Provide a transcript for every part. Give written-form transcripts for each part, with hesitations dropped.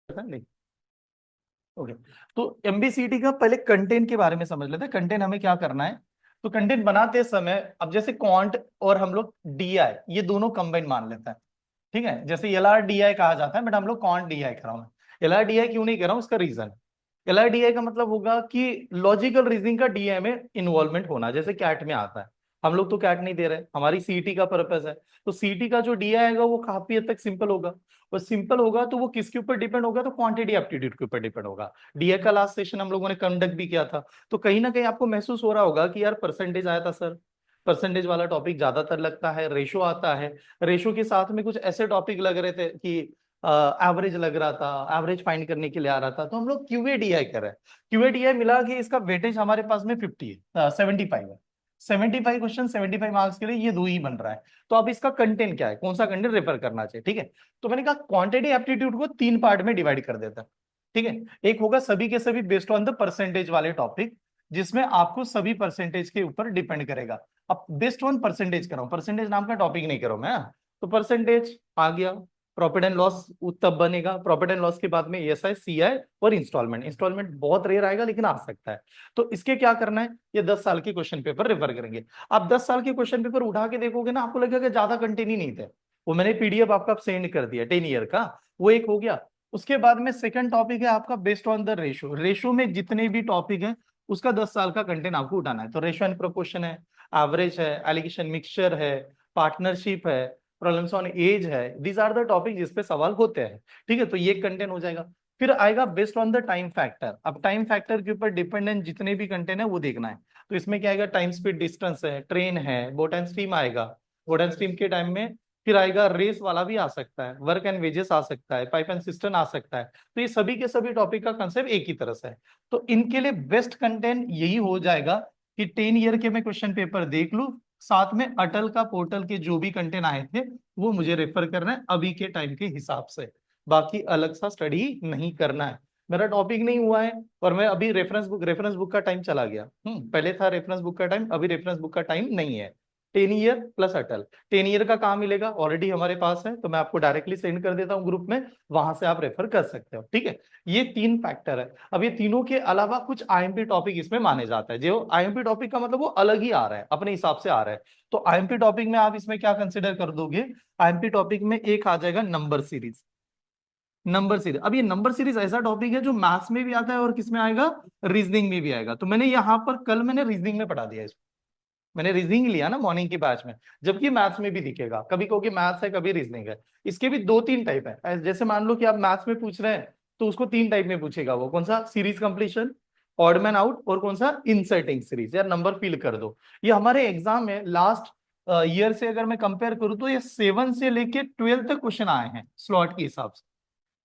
नहीं। ओके। तो एमबीसीटी का पहले कंटेंट के बारे में समझ लेते हैं, कंटेंट हमें क्या करना है। तो कंटेंट बनाते समय अब जैसे क्वांट और हम लोग डीआई ये दोनों कंबाइन मान लेते हैं। ठीक है, जैसे एलआरडीआई कहा जाता है, बट हम लोग क्वांट डीआई कर रहा हूँ। एलआरडीआई क्यों नहीं कर रहा हूँ, उसका रीजन। एलआरडीआई का मतलब होगा कि लॉजिकल रीजनिंग का डीआई में इन्वॉल्वमेंट होना, जैसे कैट में आता है। हम लोग तो कैट नहीं दे रहे, हमारी सीटी का पर्पस है। तो सीटी का जो डीआई आएगा वो काफी हद तक सिंपल होगा। और सिंपल होगा तो वो किसके ऊपर डिपेंड होगा, तो क्वांटिटी एप्टीट्यूड के ऊपर डिपेंड होगा। डीए का लास्ट सेशन हम लोगों ने कंडक्ट भी किया था। तो कहीं ना कहीं आपको महसूस हो रहा होगा कि यार परसेंटेज आया था सर, परसेंटेज वाला टॉपिक ज्यादातर लगता है, रेशो आता है। रेशो के साथ में कुछ ऐसे टॉपिक लग रहे थे कि एवरेज लग रहा था, एवरेज फाइंड करने के लिए आ रहा था। तो हम लोग क्यूएडीआई कर रहे हैं। क्यूएडीआई मिला के इसका वेटेज हमारे पास में 50 है, 75 है। 75 क्वेश्चन 75 मार्क्स के लिए ये दो ही बन रहा है। तो अब इसका कंटेंट क्या है, कौन सा कंटेंट रेफर करना चाहिए, ठीक है। तो मैंने कहा क्वांटिटी एप्टीट्यूड को 3 पार्ट में डिवाइड कर देता है। ठीक है, एक होगा सभी के सभी बेस्ड ऑन द परसेंटेज वाले टॉपिक, जिसमें आपको सभी परसेंटेज के ऊपर डिपेंड करेगा। अब बेस्ड ऑन परसेंटेज कर रहा हूं, परसेंटेज नाम का टॉपिक नहीं कर रहा हूं मैं। तो परसेंटेज आ गया, प्रॉफिट एंड लॉस तब बनेगा। प्रॉफिट एंड लॉस के बाद में एएसआई, सीआई और इंस्टॉलमेंट। इंस्टॉलमेंट बहुत रेयर आएगा लेकिन आ सकता है। तो इसके क्या करना है, ये 10 साल के क्वेश्चन पेपर रेफर करेंगे। आप 10 साल के क्वेश्चन पेपर उठा के देखोगे ना, आपको लगेगा कि ज्यादा कंटेंट ही नहीं थे। वो मैंने पीडीएफ आपका सेंड कर दिया 10 ईयर का, वो एक हो गया। उसके बाद में सेकंड टॉपिक है आपका based on the ratio. Ratio में जितने भी टॉपिक है उसका 10 साल का कंटेंट आपको उठाना है। तो रेशो एंड प्रोपोर्शन है, एवरेज है, एलिगेशन मिक्सचर है, पार्टनरशिप है, प्रॉब्लम्स ऑन एज है। दीज आर द टॉपिक जिसपे सवाल होते हैं। ठीक है, तो ये कंटेंट हो जाएगा। फिर आएगा based on the time factor. अब टाइम फैक्टर के ऊपर डिपेंडेंट जितने भी कंटेंट है वो देखना है। तो इसमें क्या आएगा, टाइम स्पीड डिस्टेंस है, ट्रेन है, बोट एंड स्ट्रीम आएगा। बोट एंड स्ट्रीम के टाइम में फिर आएगा रेस वाला भी आ सकता है, वर्क एंड वेजेस आ सकता है, पाइप एंड सिस्टम आ सकता है। तो ये सभी के सभी टॉपिक का कंसेप्ट एक ही तरह से है। तो इनके लिए बेस्ट कंटेंट यही हो जाएगा कि 10 ईयर के मैं क्वेश्चन पेपर देख लूं, साथ में अटल का पोर्टल के जो भी कंटेंट आए थे वो मुझे रेफर करना है अभी के टाइम के हिसाब से। बाकी अलग सा स्टडी नहीं करना है। मेरा टॉपिक नहीं हुआ है और मैं अभी रेफरेंस बुक का टाइम चला गया। पहले था रेफरेंस बुक का टाइम, अभी रेफरेंस बुक का टाइम नहीं है। 10 ईयर प्लस अटल। 10 ईयर का कहाँ मिलेगा, ऑलरेडी हमारे पास है, तो मैं आपको डायरेक्टली सेंड कर देता हूँ ग्रुप में, वहां से आप रेफर कर सकते हो। ठीक है, ये 3 फैक्टर है। अब ये तीनों के अलावा कुछ आईएमपी टॉपिक इसमें माने जाता है। जो आईएमपी टॉपिक का मतलब वो अलग ही आ रहा है, अपने हिसाब से आ रहा है। तो आईएमपी टॉपिक में आप इसमें क्या कंसिडर कर दोगे, आईएमपी टॉपिक में एक आ जाएगा नंबर सीरीज। नंबर सीरीज, अब ये नंबर सीरीज ऐसा टॉपिक है जो मैथ्स में भी आता है और किसमें आएगा, रीजनिंग में भी आएगा। तो मैंने यहाँ पर कल मैंने रीजनिंग में पढ़ा दिया इसको। मैंने रीजनिंग लिया ना मॉर्निंग की बैच में, जबकि मैथ्स में भी दिखेगा। कभी कहोगे मैथ्स है, कभी रीजनिंग है। इसके भी 2-3 टाइप है। जैसे मान लो कि आप मैथ्स में पूछ रहे हैं, तो उसको 3 टाइप में पूछेगा। वो कौन सा, series completion, odd man out, और कौन सा, इंसर्टिंग सीरीज। यार नंबर फिल कर दो। ये हमारे एग्जाम में लास्ट ईयर से अगर मैं कंपेयर करूं तो ये 7 से लेके 12 तक क्वेश्चन आए हैं स्लॉट के हिसाब से।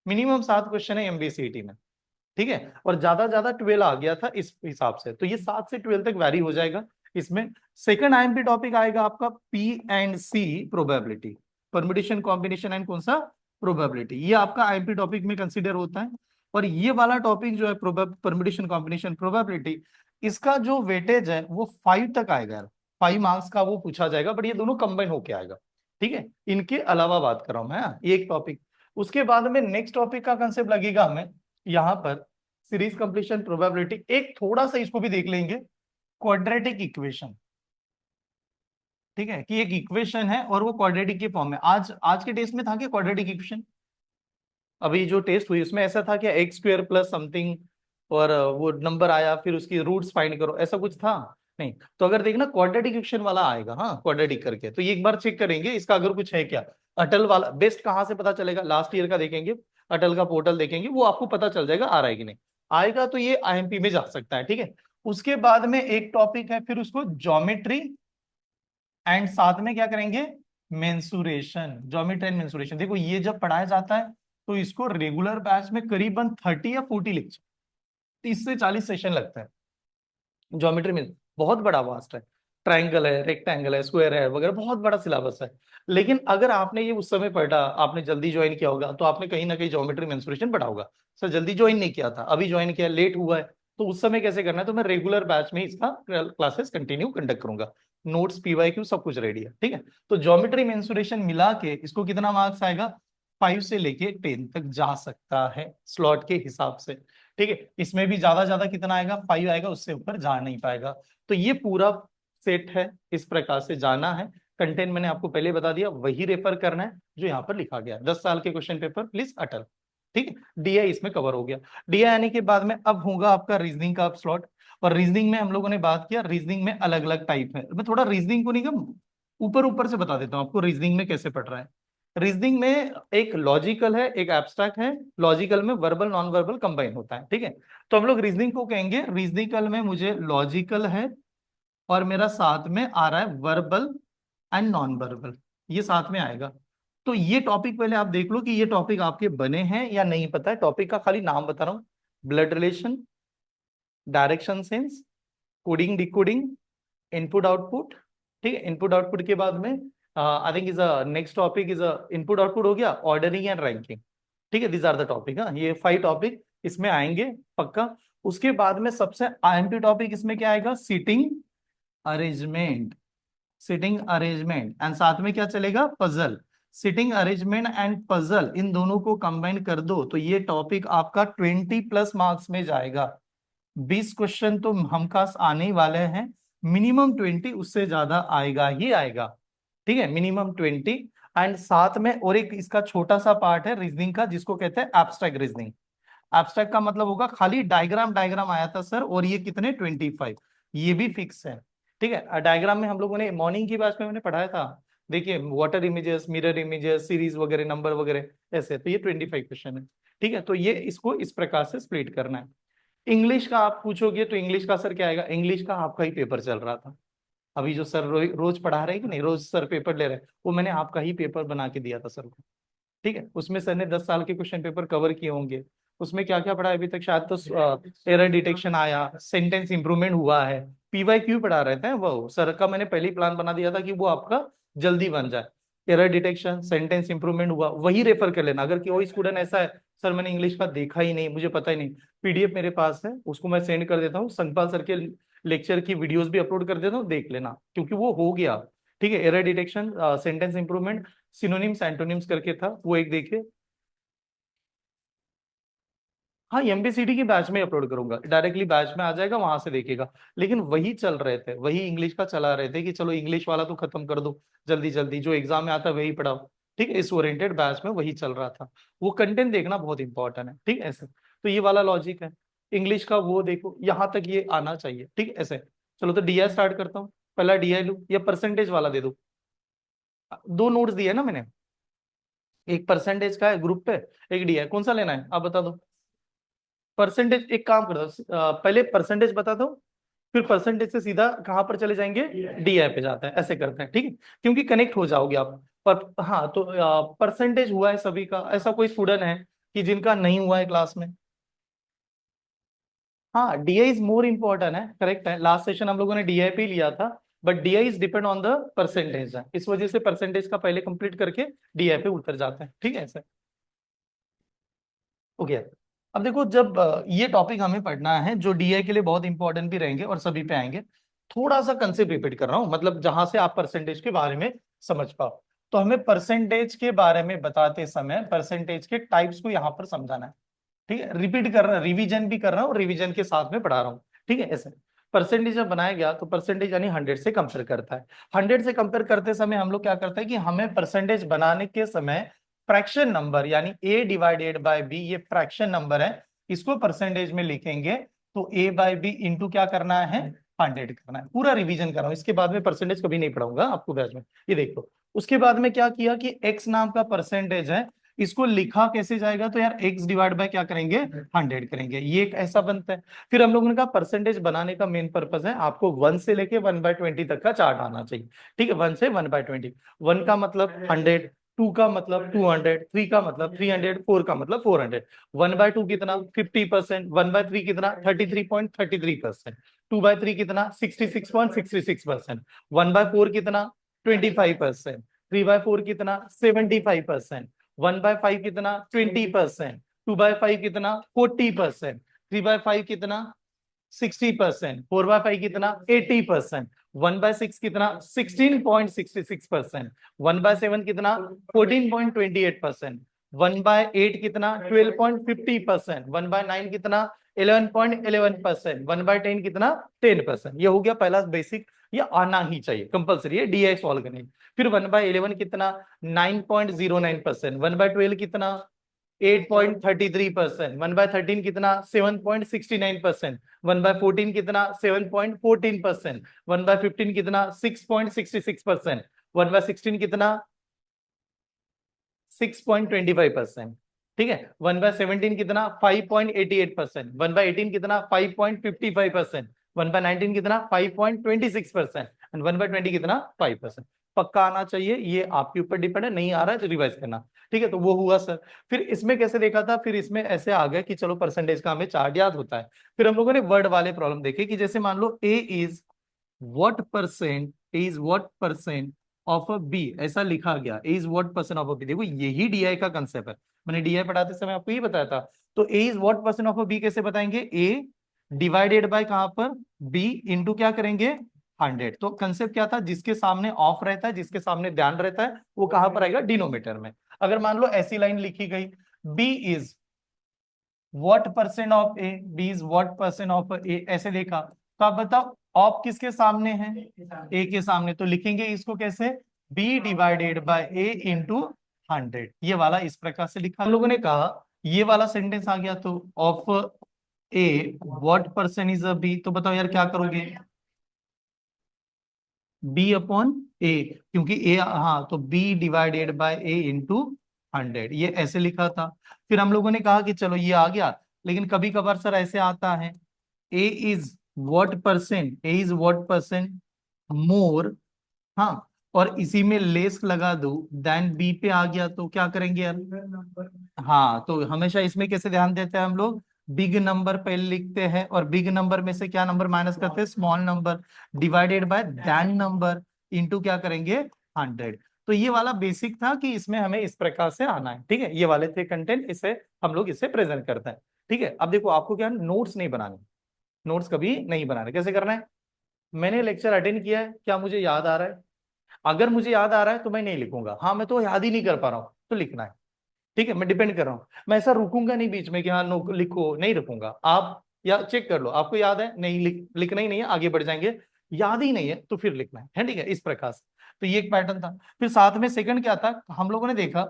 मिनिमम 7 क्वेश्चन है एमबीसीटी में। ठीक है, और ज्यादा 12 आ गया था इस हिसाब से। तो ये 7 से 12 तक वैरी हो जाएगा इसमें। सेकंड आईएमपी टॉपिक आएगा आपका P and C probability, permutation combination and कौन सा, प्रोबेबिलिटी। ये आपका आईएमपी टॉपिक में कंसीडर होता है। और ये वाला टॉपिक जो है परमुटेशन कॉम्बिनेशन प्रोबेबिलिटी, इसका जो वेटेज है वो 5 तक आएगा। 5 मार्क्स का वो पूछा जाएगा, बट ये दोनों कंबाइन होके आएगा। ठीक है, इनके अलावा बात कर रहा हूं मैं, एक टॉपिक। उसके बाद में नेक्स्ट टॉपिक का कंसेप्ट लगेगा हमें यहाँ पर, सीरीज कंप्लीशन प्रोबेबिलिटी। एक थोड़ा सा इसको भी देख लेंगे, क्वाड्रेटिक इक्वेशन। ठीक है, कि एक इक्वेशन है और वो क्वाड्रेटिक के फॉर्म में। आज आज के टेस्ट में था क्या क्वाड्रेटिक इक्वेशन, अभी जो टेस्ट हुई उसमें ऐसा था क्या, एक्स स्क्वायर प्लस समथिंग और वो नंबर आया, फिर उसकी रूट्स फाइंड करो, ऐसा कुछ था नहीं। तो अगर देखना क्वाड्रेटिक इक्वेशन वाला आएगा, हाँ क्वाड्रेटिक करके, तो ये एक बार चेक करेंगे इसका अगर कुछ है क्या। अटल वाला बेस्ट कहाँ से पता चलेगा, लास्ट ईयर का देखेंगे, अटल का पोर्टल देखेंगे, वो आपको पता चल जाएगा आ रहा है कि नहीं। आएगा तो ये आईएमपी में जा सकता है। ठीक है, उसके बाद में एक टॉपिक है फिर उसको ज्योमेट्री एंड साथ में क्या करेंगे, मेंसुरेशन। ज्योमेट्री एंड मेंसुरेशन, देखो ये जब पढ़ाया जाता है तो इसको रेगुलर बैच में करीबन 30 या 40 लेक्चर, 30 से 40 सेशन लगता है। ज्योमेट्री में बहुत बड़ा वास्ट है, ट्राइंगल है, रेक्टेंगल है, स्क्वायर है वगैरह, बहुत बड़ा सिलेबस है। लेकिन अगर आपने ये उस समय पढ़ा, आपने जल्दी ज्वाइन किया होगा, तो आपने कहीं ना कहीं ज्योमेट्री मेंसुरेशन पढ़ा होगा। सर जल्दी ज्वाइन नहीं किया था, अभी ज्वाइन किया, लेट हुआ है, तो उस समय कैसे करना है। तो मैं रेगुलर बैच में इसका क्लासेस कंटिन्यू कंडक्ट करूंगा। नोट्स पीवाईक्यू सब कुछ रेडी है। ठीक है, तो ज्योमेट्री मेंसुरेशन मिला के इसको कितना मार्क्स आएगा, 5 से लेके 10 तक जा सकता है स्लॉट के हिसाब से। ठीक है, इसमें भी ज्यादा कितना आएगा, 5 आएगा, उससे ऊपर जा नहीं पाएगा। तो ये पूरा सेट है, इस प्रकार से जाना है। कंटेंट मैंने आपको पहले बता दिया, वही रेफर करना है जो यहाँ पर लिखा गया है। 10 साल के क्वेश्चन पेपर प्लीज अटल। ठीक है, डीआई इसमें कवर हो गया। डीआई आने के बाद में अब होगा आपका रीजनिंग का स्लॉट। और रीजनिंग में हम लोगों ने बात किया, रीजनिंग में अलग अलग टाइप है। मैं थोड़ा रीजनिंग को नहीं कम ऊपर ऊपर से बता देता हूँ आपको, रीजनिंग में कैसे पढ़ रहा है। रीजनिंग में एक लॉजिकल है, एक एब्स्ट्रैक्ट है। लॉजिकल में वर्बल नॉन वर्बल कंबाइन होता है। ठीक है, तो हम लोग रीजनिंग को कहेंगे, रीजनिकल में मुझे लॉजिकल है और मेरा साथ में आ रहा है वर्बल एंड नॉन वर्बल, ये साथ में आएगा। तो ये टॉपिक पहले आप देख लो कि ये टॉपिक आपके बने हैं या नहीं, पता है टॉपिक का खाली नाम बता रहा हूँ। Blood relation, direction sense, coding decoding, input output. ठीक है, इनपुट आउटपुट के बाद में I think is a next topic is input output हो गया, ऑर्डरिंग एंड रैंकिंग। ठीक है, दिस आर द टॉपिक। हाँ, ये 5 टॉपिक इसमें आएंगे पक्का। उसके बाद में सबसे आईएमपी टॉपिक इसमें क्या आएगा, seating arrangement. Seating arrangement and साथ में क्या चलेगा, puzzle. Seating arrangement and puzzle, इन दोनों को कंबाइन कर दो तो ये टॉपिक आपका 20+ मार्क्स में जाएगा। 20 क्वेश्चन तो हम पास आने ही वाले हैं, मिनिमम 20, उससे ज्यादा आएगा ही आएगा। ठीक है, मिनिमम 20। एंड साथ में और एक इसका छोटा सा पार्ट है रीजनिंग का, जिसको कहते हैं एब्स्ट्रैक्ट रीजनिंग। एब्स्ट्रैक्ट का मतलब होगा खाली डायग्राम, डायग्राम आया था सर, और ये कितने 25, ये भी फिक्स है। ठीक है, डायग्राम में हम लोगों ने मॉर्निंग की बैच में मैंने पढ़ाया था, देखिए water images, mirror images, series वगैरह, नंबर वगैरह ऐसे। तो ये 25 क्वेश्चन है। ठीक है, तो ये इसको इस प्रकार से स्प्लिट करना है। इंग्लिश का आप पूछोगे तो इंग्लिश का सर क्या आएगा, इंग्लिश का आपका ही पेपर चल रहा था अभी, जो सर रोज पढ़ा रहे हैं कि नहीं, रोज सर पेपर ले रहे हैं, वो मैंने आपका ही पेपर बना के दिया था सर को। ठीक है, उसमें सर ने 10 साल के क्वेश्चन पेपर कवर किए होंगे। उसमें क्या क्या पढ़ा है अभी तक, शायद तो एरर डिटेक्शन आया, सेंटेंस इंप्रूवमेंट हुआ है, पीवाई क्यू पढ़ा रहे थे। वो सर का मैंने पहले ही प्लान बना दिया था कि वो आपका जल्दी बन जाए। एरर डिटेक्शन, सेंटेंस इंप्रूवमेंट हुआ, वही रेफर कर लेना। अगर कोई स्टूडेंट ऐसा है, सर मैंने इंग्लिश का देखा ही नहीं, मुझे पता ही नहीं, पीडीएफ मेरे पास है, उसको मैं सेंड कर देता हूँ। संगपाल सर के लेक्चर की वीडियोस भी अपलोड कर देता हूँ, देख लेना, क्योंकि वो हो गया। ठीक है, error detection, sentence improvement, synonyms antonyms करके था, वो एक देखिए। हाँ, एमबीसीडी की बैच में अपलोड करूंगा, डायरेक्टली बैच में आ जाएगा, वहां से देखेगा। लेकिन वही चल रहे थे, वही इंग्लिश का चला रहे थे कि चलो इंग्लिश वाला तो खत्म कर दो जल्दी जल्दी, जो एग्जाम में आता है वही पढ़ाओ। ठीक है, इस ओरिएंटेड बैच में वही चल रहा था। वो कंटेंट देखना बहुत इंपॉर्टेंट है। ठीक है, ऐसे तो ये वाला लॉजिक है। इंग्लिश का वो देखो, यहाँ तक ये आना चाहिए। ठीक है, ऐसे। चलो तो डीआई स्टार्ट करता हूँ। पहला डीआई लू या परसेंटेज वाला दे दो, 2 नोट्स दिए ना मैंने, एक परसेंटेज का है ग्रुप पे, एक डीआई, कौन सा लेना है आप बता दो। परसेंटेज, एक काम कर दो, पहले परसेंटेज बता दो, फिर परसेंटेज से सीधा कहां पर चले जाएंगे, डीआई पे जाते हैं, ऐसे करते हैं। ठीक है, क्योंकि कनेक्ट हो जाओगे आप। पर हाँ, तो परसेंटेज हुआ है सभी का, ऐसा कोई स्टूडेंट है कि जिनका नहीं हुआ है क्लास में। हाँ, डीआई इज मोर इम्पोर्टेंट है, करेक्ट है। लास्ट सेशन हम लोगों ने डीआई पे ही लिया था, but DI is depend on the percentage है, इस वजह से परसेंटेज का पहले कंप्लीट करके डीआई पे उतर जाते हैं। ठीक है, ऐसे हो गया। अब देखो, जब ये टॉपिक हमें पढ़ना है जो डीआई के लिए बहुत इंपॉर्टेंट भी रहेंगे और सभी पे आएंगे, थोड़ा सा कंसेप्ट रिपीट कर रहा हूँ, मतलब जहां से आप परसेंटेज के बारे में समझ पाओ। तो हमें परसेंटेज के बारे में बताते समय परसेंटेज के टाइप्स को यहाँ पर समझाना है। ठीक है, रिपीट कर रहा हूँ, रिवीजन भी कर रहा हूँ, रिवीजन के साथ में पढ़ा रहा हूँ। ठीक है, ऐसे परसेंटेज जब बनाया गया तो परसेंटेज यानी 100 से कंपेयर करता है। 100 से कंपेयर करते समय हम लोग क्या करते हैं कि हमें परसेंटेज बनाने के समय फ्रैक्शन नंबर यानी a डिवाइडेड बाय b, ये फ्रैक्शन नंबर है, इसको परसेंटेज में लिखेंगे तो a बाय b इंटू क्या करना है, 100 करना है। पूरा रिवीजन कर रहा हूँ, इसके बाद में परसेंटेज कभी नहीं पढ़ाऊंगा आपको बैच में, ये देखो। उसके बाद में क्या किया कि x नाम का परसेंटेज है, इसको लिखा कैसे जाएगा, तो यार x डिवाइड बाय क्या करेंगे, 100 करेंगे, ये एक ऐसा बनता है। फिर हम लोगों ने कहा परसेंटेज बनाने का मेन पर्पस है आपको 1 से लेके 1/20 तक का चार्ट आना चाहिए। ठीक है, 1 से 1/20, 1 का मतलब 100, 2 का मतलब 200, 3 का मतलब 300, 4 का मतलब 400। 1/2 कितना, 50%। 1/3 कितना, 33.33%। 2/3 कितना, 66.66%। 1/4 कितना, 25%। 3/4 कितना, 75%। 1/5 कितना, 20%। 2/5 कितना, 40%। 3/5 कितना, 60%। 4/5 कितना, 80%। 1/6 कितना, 16.66%। 1/7 कितना, 14.28%। 1/8 कितना 12.50%, 1/9 कितना 11.11%, 1/10 कितना 10%। ये हो गया पहला बेसिक, ये आना ही चाहिए कंपलसरी है डीआई सॉल्व करने। फिर 1/11 कितना 9.09%, 1/12 कितना 8.33%, 1/13 कितना 7.69%, 1/14 कितना 7.14%, 1/15 कितना 6.66%, 1/16 कितना 6.25%। ठीक है, 1/17 कितना 5.88%, 1/18 कितना 5.55%, 1/19 कितना 5.26% एंड 1/20 कितना 5%। पक्का आना चाहिए, ये आपके ऊपर डिपेंड है, नहीं आ रहा है तो रिवाइज करना। ठीक है, तो वो हुआ सर। फिर इसमें कैसे देखा था, फिर इसमें ऐसे आ गया कि चलो परसेंटेज का हमें चार्ट याद होता है। फिर हम लोगों ने वर्ड वाले प्रॉब्लम देखे कि जैसे मान लो A is what percent of a B, ऐसा लिखा गया A is what percent of a B. देखो यही डीआई का कंसेप्ट है, मैंने डीआई पढ़ाते समय आपको ये बताया था। तो A is what percent of a B कैसे बताएंगे, ए डिवाइडेड बाय कहां पर बी इंटू क्या करेंगे 100। तो कंसेप्ट क्या था, जिसके सामने ऑफ रहता है, जिसके सामने ध्यान रहता है, वो कहां पर आएगा डिनोमीटर में। अगर मान लो ऐसी लाइन लिखी गई B is what percent of A, B is what percent of A, ऐसे देखा तो आप बताओ ऑफ किसके सामने है, ए के सामने। तो लिखेंगे इसको कैसे, b divided by a into 100। ये वाला इस प्रकार से लिखा। हम लोगों ने कहा ये वाला सेंटेंस आ गया तो of a what percent is a b, तो बताओ यार क्या करोगे, बी अपॉन ए, क्योंकि ए, हाँ तो b divided by a into 100, ये ऐसे लिखा था। फिर हम लोगों ने कहा कि चलो ये आ गया, लेकिन कभी कभार सर ऐसे आता है ए इज व्हाट परसेंट मोर, हाँ, और इसी में लेस लगा दो देन बी पे आ गया तो क्या करेंगे यार, हाँ तो हमेशा इसमें कैसे ध्यान देते हैं हम लोग, बिग नंबर पहले लिखते हैं और बिग नंबर में से क्या नंबर माइनस करते हैं, small number, divided by that number into क्या करेंगे 100। तो ये वाला बेसिक था कि इसमें हमें इस प्रकार से आना है। ठीक है, ये वाले थे कंटेंट, इसे हम लोग इसे प्रेजेंट करते हैं। ठीक है, अब देखो आपको क्या नोट्स नहीं बनाने, नोट्स कभी नहीं बनाने, कैसे करना है, मैंने लेक्चर अटेंड किया है, क्या मुझे याद आ रहा है, अगर मुझे याद आ रहा है तो मैं नहीं लिखूंगा, हाँ मैं तो याद ही नहीं कर पा रहा हूँ तो लिखना है। ठीक है, मैं डिपेंड कर रहा हूँ, मैं ऐसा रुकूंगा नहीं बीच में कि हाँ नो लिखो, नहीं रुकूंगा। आप या चेक कर लो आपको याद है, नहीं लिखना ही नहीं है, आगे बढ़ जाएंगे। याद ही नहीं है तो फिर लिखना है, ठीक है, इस प्रकार से। तो ये एक पैटर्न था। फिर साथ में सेकंड क्या था, हम लोगों ने देखा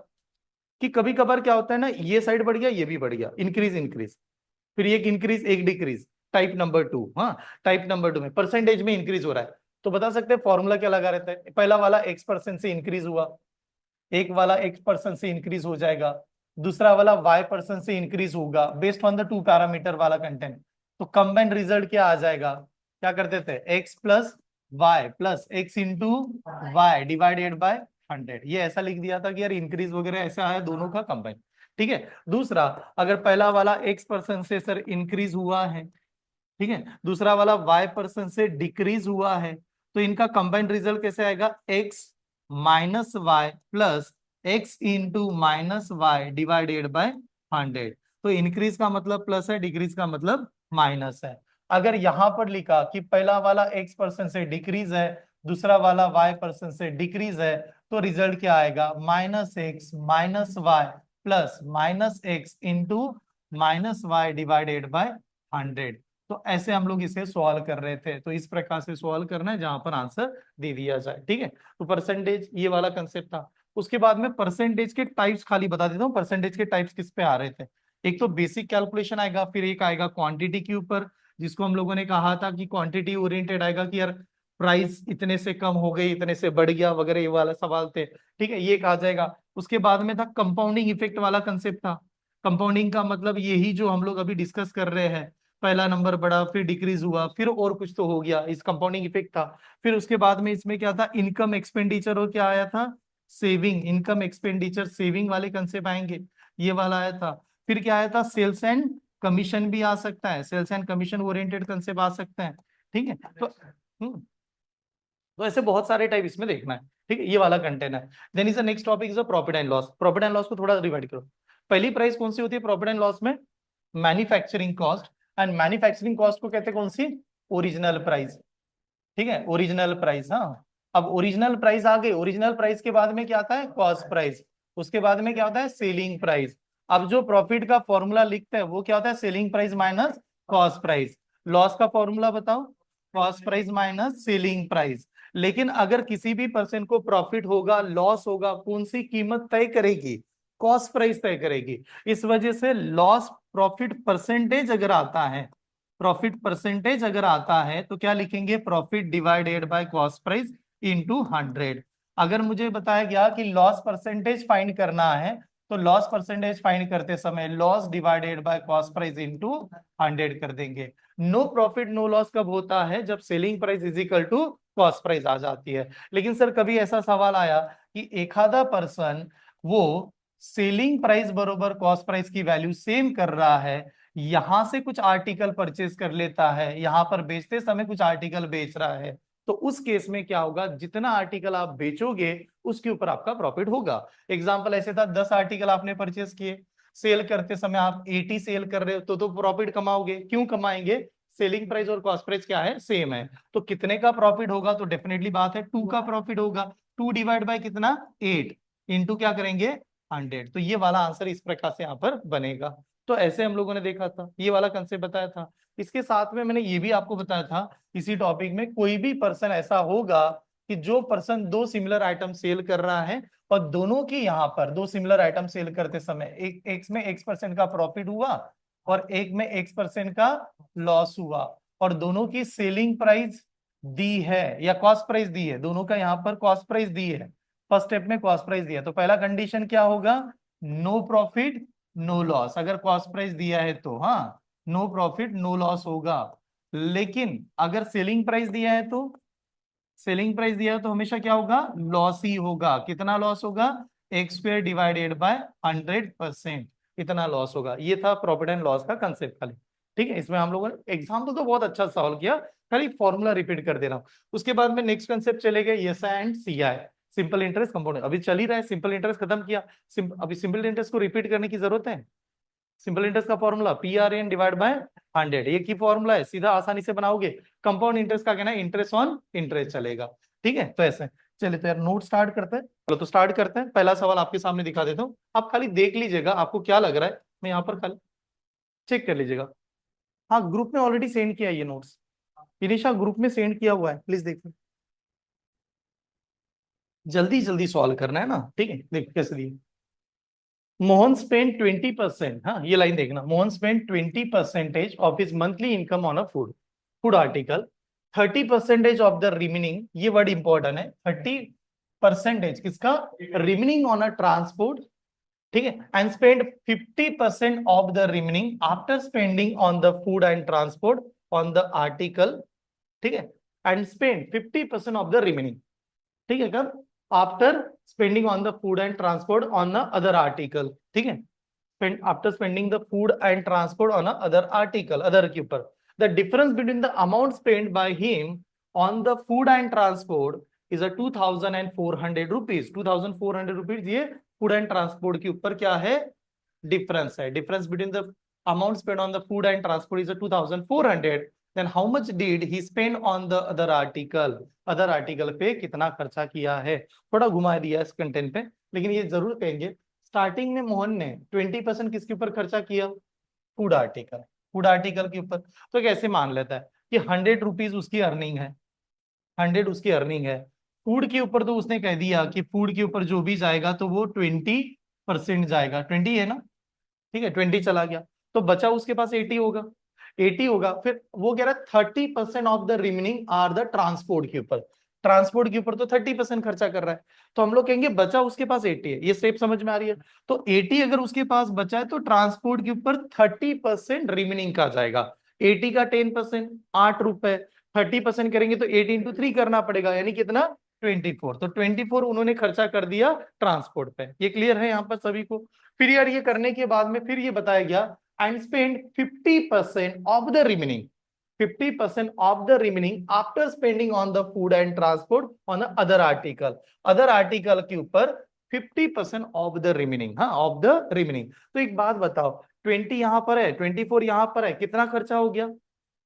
कि कभी कभार क्या होता है ना, ये साइड बढ़ गया ये भी बढ़ गया, इंक्रीज इंक्रीज, फिर एक इंक्रीज एक डिक्रीज, टाइप नंबर 2। हाँ, टाइप नंबर 2 में परसेंटेज में इंक्रीज हो रहा है, तो बता सकते हैं फॉर्मूला क्या लगा रहता है, पहला वाला x% से इंक्रीज हुआ, एक वाला x% से इंक्रीज हो जाएगा, दूसरा वाला y% से इंक्रीज होगा बेस्ड ऑन द 2 पैरामीटर वाला कंटेंट। तो कंबाइंड रिजल्ट क्या आ जाएगा, क्या करते थे x plus y plus x into y divided by 100। ये ऐसा लिख दिया था कि यार इंक्रीज वगैरह ऐसा है दोनों का कंबाइंड। ठीक है, दूसरा अगर पहला वाला x% से सर इंक्रीज हुआ है, ठीक है, दूसरा वाला y% से डिक्रीज हुआ है, तो इनका कंबाइंड रिजल्ट कैसे आएगा, x minus y plus x into minus y divided by 100। तो इंक्रीज का मतलब प्लस है, डिक्रीज का मतलब माइनस है। अगर यहां पर लिखा कि पहला वाला x% से डिक्रीज है, दूसरा वाला y% से डिक्रीज है, तो रिजल्ट क्या आएगा, minus x minus y plus minus x into minus y divided by 100। तो ऐसे हम लोग इसे सॉल्व कर रहे थे, तो इस प्रकार से सॉल्व करना है जहां पर आंसर दे दिया जाए। ठीक है, तो परसेंटेज ये वाला कंसेप्ट था। उसके बाद में परसेंटेज के टाइप्स खाली बता देता हूँ, परसेंटेज के टाइप्स किस पे आ रहे थे। एक तो बेसिक कैलकुलेशन आएगा, फिर एक आएगा क्वांटिटी के ऊपर, जिसको हम लोगों ने कहा था कि क्वांटिटी ओरिएंटेड आएगा कि यार प्राइस इतने से कम हो गई, इतने से बढ़ गया वगैरह, ये वाला सवाल थे। ठीक है, ये कहा जाएगा। उसके बाद में था कंपाउंडिंग इफेक्ट वाला कंसेप्ट था। कंपाउंडिंग का मतलब यही जो हम लोग अभी डिस्कस कर रहे हैं, पहला नंबर बढ़ा फिर डिक्रीज हुआ फिर और कुछ तो हो गया, इस कंपाउंडिंग इफेक्ट था। फिर उसके बाद में इसमें क्या था, इनकम एक्सपेंडिचर, और क्या आया था, सेविंग, इनकम एक्सपेंडिचर सेविंग वाले कंसेप्ट आएंगे, ये वाला आया था। फिर क्या आया था, सेल्स एंड कमीशन भी आ सकता है, sales and commission oriented concept आ सकते हैं। ठीक है, तो ऐसे बहुत सारे टाइप इसमें देखना है। ठीक है, ये वाला कंटेंट है। Then is the next topic is profit and loss. Profit and loss को थोड़ा डिवाइड करो। पहली प्राइस कौन सी होती है प्रॉफिट एंड लॉस में, manufacturing cost, and manufacturing cost को कहते हैं कौन सी, ओरिजिनल प्राइस। ठीक है, ओरिजिनल प्राइस। हाँ, अब ओरिजिनल प्राइस आ गई, ओरिजिनल प्राइस के बाद में क्या आता है, कॉस्ट प्राइस। उसके बाद में क्या होता है सेलिंग प्राइस। अब जो प्रॉफिट का फॉर्मूला लिखते हैं वो क्या होता है selling price minus cost price. Loss का फॉर्मूला बताओ, cost price minus selling price. लेकिन अगर किसी भी पर्सन को प्रॉफिट होगा लॉस होगा, कौन सी कीमत तय करेगी, कॉस्ट प्राइस तय करेगी। इस वजह से लॉस प्रॉफिट परसेंटेज अगर आता है, प्रॉफिट परसेंटेज अगर आता है तो क्या लिखेंगे, profit divided by cost price into 100। अगर मुझे बताया गया कि लॉस परसेंटेज फाइंड करना है तो लॉस परसेंटेज फाइंड करते समय loss divided by cost price into 100 कर देंगे। नो प्रॉफिट नो लॉस कब होता है, जब selling price is equal to cost price आ जाती है। लेकिन सर कभी ऐसा सवाल आया कि एखादा पर्सन वो सेलिंग प्राइस बरोबर कॉस्ट प्राइस की वैल्यू सेम कर रहा है, यहां से कुछ आर्टिकल परचेज कर लेता है, यहां पर बेचते समय कुछ आर्टिकल बेच रहा है, तो उस केस में क्या होगा, जितना आर्टिकल आप बेचोगे उसके ऊपर आपका प्रॉफिट होगा। एग्जांपल ऐसे था 10 आर्टिकल आपने परचेस किए, सेल करते समय आप 80 सेल कर रहे हो तो प्रॉफिट कमाओगे। क्यों कमाएंगे, सेलिंग प्राइस और कॉस्ट प्राइस क्या है, सेम है। तो कितने का प्रॉफिट होगा, तो डेफिनेटली बात है 2 का प्रॉफिट होगा। 2 डिवाइड बाय कितना 8 इंटू क्या करेंगे 100। तो ये वाला आंसर इस प्रकार से यहाँ पर बनेगा। तो ऐसे हम लोगों ने देखा था, ये वाला कंसेप्ट बताया था। इसके साथ में मैंने ये भी आपको बताया था इसी टॉपिक में, कोई भी पर्सन ऐसा होगा कि जो पर्सन दो सिमिलर आइटम सेल कर रहा है और दोनों की यहाँ पर दो सिमिलर आइटम सेल करते समय एक में X% का प्रॉफिट हुआ और एक में X% का लॉस हुआ, और दोनों की सेलिंग प्राइस दी है या कॉस्ट प्राइस दी है, दोनों का यहाँ पर कॉस्ट प्राइस दी है, फर्स्ट स्टेप में कॉस्ट प्राइस दिया, तो पहला कंडीशन क्या होगा, नो प्रॉफिट नो लॉस। अगर कॉस्ट प्राइस दिया है तो हाँ नो प्रॉफिट नो लॉस होगा। लेकिन अगर सेलिंग प्राइस दिया है तो, सेलिंग प्राइस दिया है तो हमेशा क्या होगा, लॉस ही होगा। कितना लॉस होगा, X² डिवाइडेड बाय 100%, इतना लॉस होगा। ये था प्रॉफिट एंड लॉस का कंसेप्ट खाली। ठीक है, इसमें हम लोगों ने एग्जाम्पल तो बहुत अच्छा सॉल्व किया, खाली फॉर्मूला रिपीट कर दे रहा हूँ। उसके बाद में नेक्स्ट कंसेप्ट चले गए SI and CI, simple interest compound. अभी चल ही रहा है, सिंपल इंटरेस्ट खत्म किया, अभी सिंपल इंटरेस्ट को रिपीट करने की जरूरत है। सिंपल इंटरेस्ट का फॉर्मूला PRN डिवाइड बाय 100, ये की फॉर्मूला है, सीधा आसानी से बनाओगे। कंपाउंड इंटरेस्ट का कहना है इंटरेस्ट ऑन इंटरेस्ट चलेगा। ठीक है, तो ऐसे चलिए तो यार नोट स्टार्ट करते हैं। चलो तो स्टार्ट करते हैं, पहला सवाल आपके सामने दिखा देता हूँ, आप खाली देख लीजिएगा आपको क्या लग रहा है, मैं यहाँ पर खाली चेक कर लीजिएगा। हाँ ग्रुप में ऑलरेडी सेंड किया है ये नोट्स, इनिशा ग्रुप में सेंड किया हुआ है, प्लीज देखिए, जल्दी जल्दी सॉल्व करना है ना। ठीक है, देखो कैसे दिए। मोहन स्पेंड 20%, हाँ ये लाइन देखना, Mohan spend 20% of his monthly income on a food food article, 30% of the remaining, ये वर्ड इंपॉर्टेंट है, 30% किसका, रिमेनिंग ऑन अ ट्रांसपोर्ट। ठीक है, and spend 50% of the remaining after spending on the food and transport on the article. ठीक है, and spend 50% of the remaining, ठीक है, कब, after spending on the food and transport on the other article. ठीक है, after spending the food and transport on other article, other के ऊपर, the difference between the amount spend by him on the food and transport is a 2400 rupees. 2400 rupees ये food and transport के ऊपर क्या है, difference है। Difference between the amount spend on the food and transport is 2400, then how much did he spend on the other article, other article पे कितना खर्चा किया है। थोड़ा घुमा दिया इस कंटेंट पे, लेकिन ये जरूर कहेंगे स्टार्टिंग में मोहन ने 20% किसके ऊपर खर्चा किया, फूड आर्टिकल, फूड आर्टिकल के ऊपर। तो कैसे मान लेता है कि 100 रुपीज उसकी अर्निंग है, 100 उसकी अर्निंग है, फूड के ऊपर तो उसने कह दिया कि फूड के ऊपर जो भी जाएगा तो वो 20% जाएगा, 20 है ना, ठीक है 20 चला गया, तो बचा उसके पास 80 होगा, 80 होगा। फिर वो कह रहा है 30% of the remaining are the transport के ऊपर, ट्रांसपोर्ट के ऊपर तो 30% खर्चा कर रहा है, तो हम लोग कहेंगे बचा उसके पास 80 है। ये स्टेप समझ में आ रही है, तो 80 अगर उसके पास बचा है तो ट्रांसपोर्ट के ऊपर 30% रिमेनिंग का जाएगा। 80 का 10% 8 रुपए, 30% करेंगे तो 8 इंटू 3 करना पड़ेगा, यानी कितना 24, तो 24 उन्होंने खर्चा कर दिया ट्रांसपोर्ट पे। ये क्लियर है यहाँ पर सभी को। फिर यार ये करने के बाद में फिर ये बताया गया and spend 50% of the remaining, 50% of the remaining after spending on the food and transport on other article, other article के ऊपर 50% ऑफ द रिमेनिंग, हाँ ऑफ द रिमेनिंग। तो एक बात बताओ, 20 यहां पर है, 24 यहां पर है, कितना खर्चा हो गया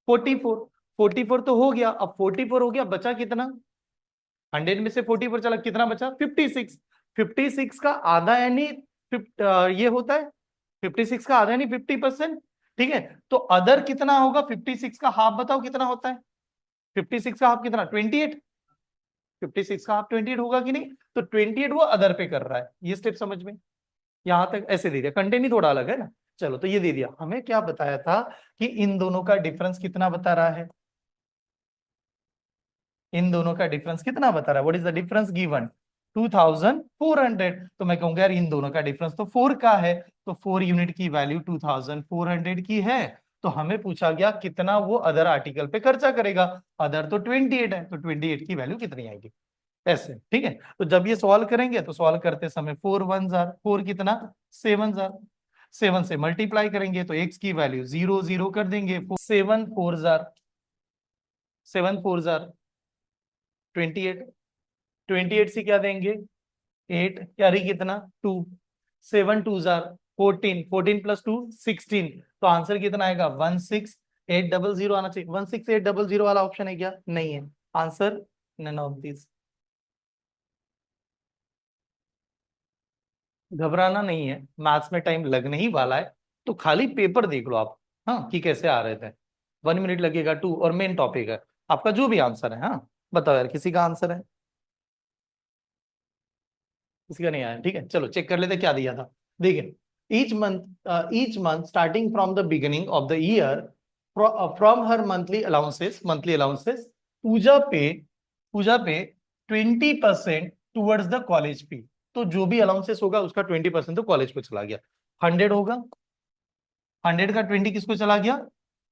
44, 44 तो हो गया, अब 44 हो गया, बचा कितना, 100 में से 44 चला, कितना बचा 56, 56 का आधा यानी ये होता है 56 का आधा यानी 50%। ठीक है, तो अदर कितना होगा? 56 का हाफ बताओ कितना होता है? 56 का हाफ कितना? 28। 56 का हाफ 28 होगा कि नहीं? तो 28 वो अदर पे कर रहा है। ये स्टेप समझ में? यहां तक ऐसे दे दिया, कंटेंट ही थोड़ा अलग है ना। चलो, तो ये दे दिया। हमें क्या बताया था कि इन दोनों का डिफरेंस कितना बता रहा है? इन दोनों का डिफरेंस कितना बता रहा है? What is the difference given? 2400। तो मैं कहूंगा यार इन दोनों का डिफरेंस तो 4 का है, तो 4 यूनिट की वैल्यू 2400 की है। तो हमें पूछा गया कितना वो अदर आर्टिकल पे खर्चा करेगा। अदर तो 28 है, तो 28 की वैल्यू कितनी आएगी? ऐसे, ठीक है। तो जब ये सॉल्व करेंगे तो सॉल्व करते समय 4 1 जार 4 कितना? 7 जार। 7 से मल्टीप्लाई करेंगे तो एक्स की वैल्यू 0 0 कर देंगे। 7 4 जार 7 4 जार 28। 28 से क्या देंगे? 8 यारी कितना? 2। 7 2 जार 14। 14 प्लस 2 16। तो आंसर कितना आएगा? 16800 आना चाहिए। 16800 वाला ऑप्शन है क्या? नहीं है। Answer none of this. घबराना नहीं है, मैथ्स में टाइम लगने ही वाला है। तो खाली पेपर देख लो आप, हाँ, कि कैसे आ रहे थे। 1 मिनट लगेगा टू, और मेन टॉपिक है आपका जो भी आंसर है। हाँ, बताओ यार, किसी का आंसर है? किसी का नहीं आया? ठीक है, चलो चेक कर लेते क्या दिया था। देखिए, each month starting from the beginning of the year, from her monthly allowances, Pooja पे पूजा पे 20% टूवर्ड्स द कॉलेज फी। तो जो भी अलाउंसेस होगा उसका 20% तो कॉलेज को चला गया। 100 होगा, 100 का 20 किसको चला गया?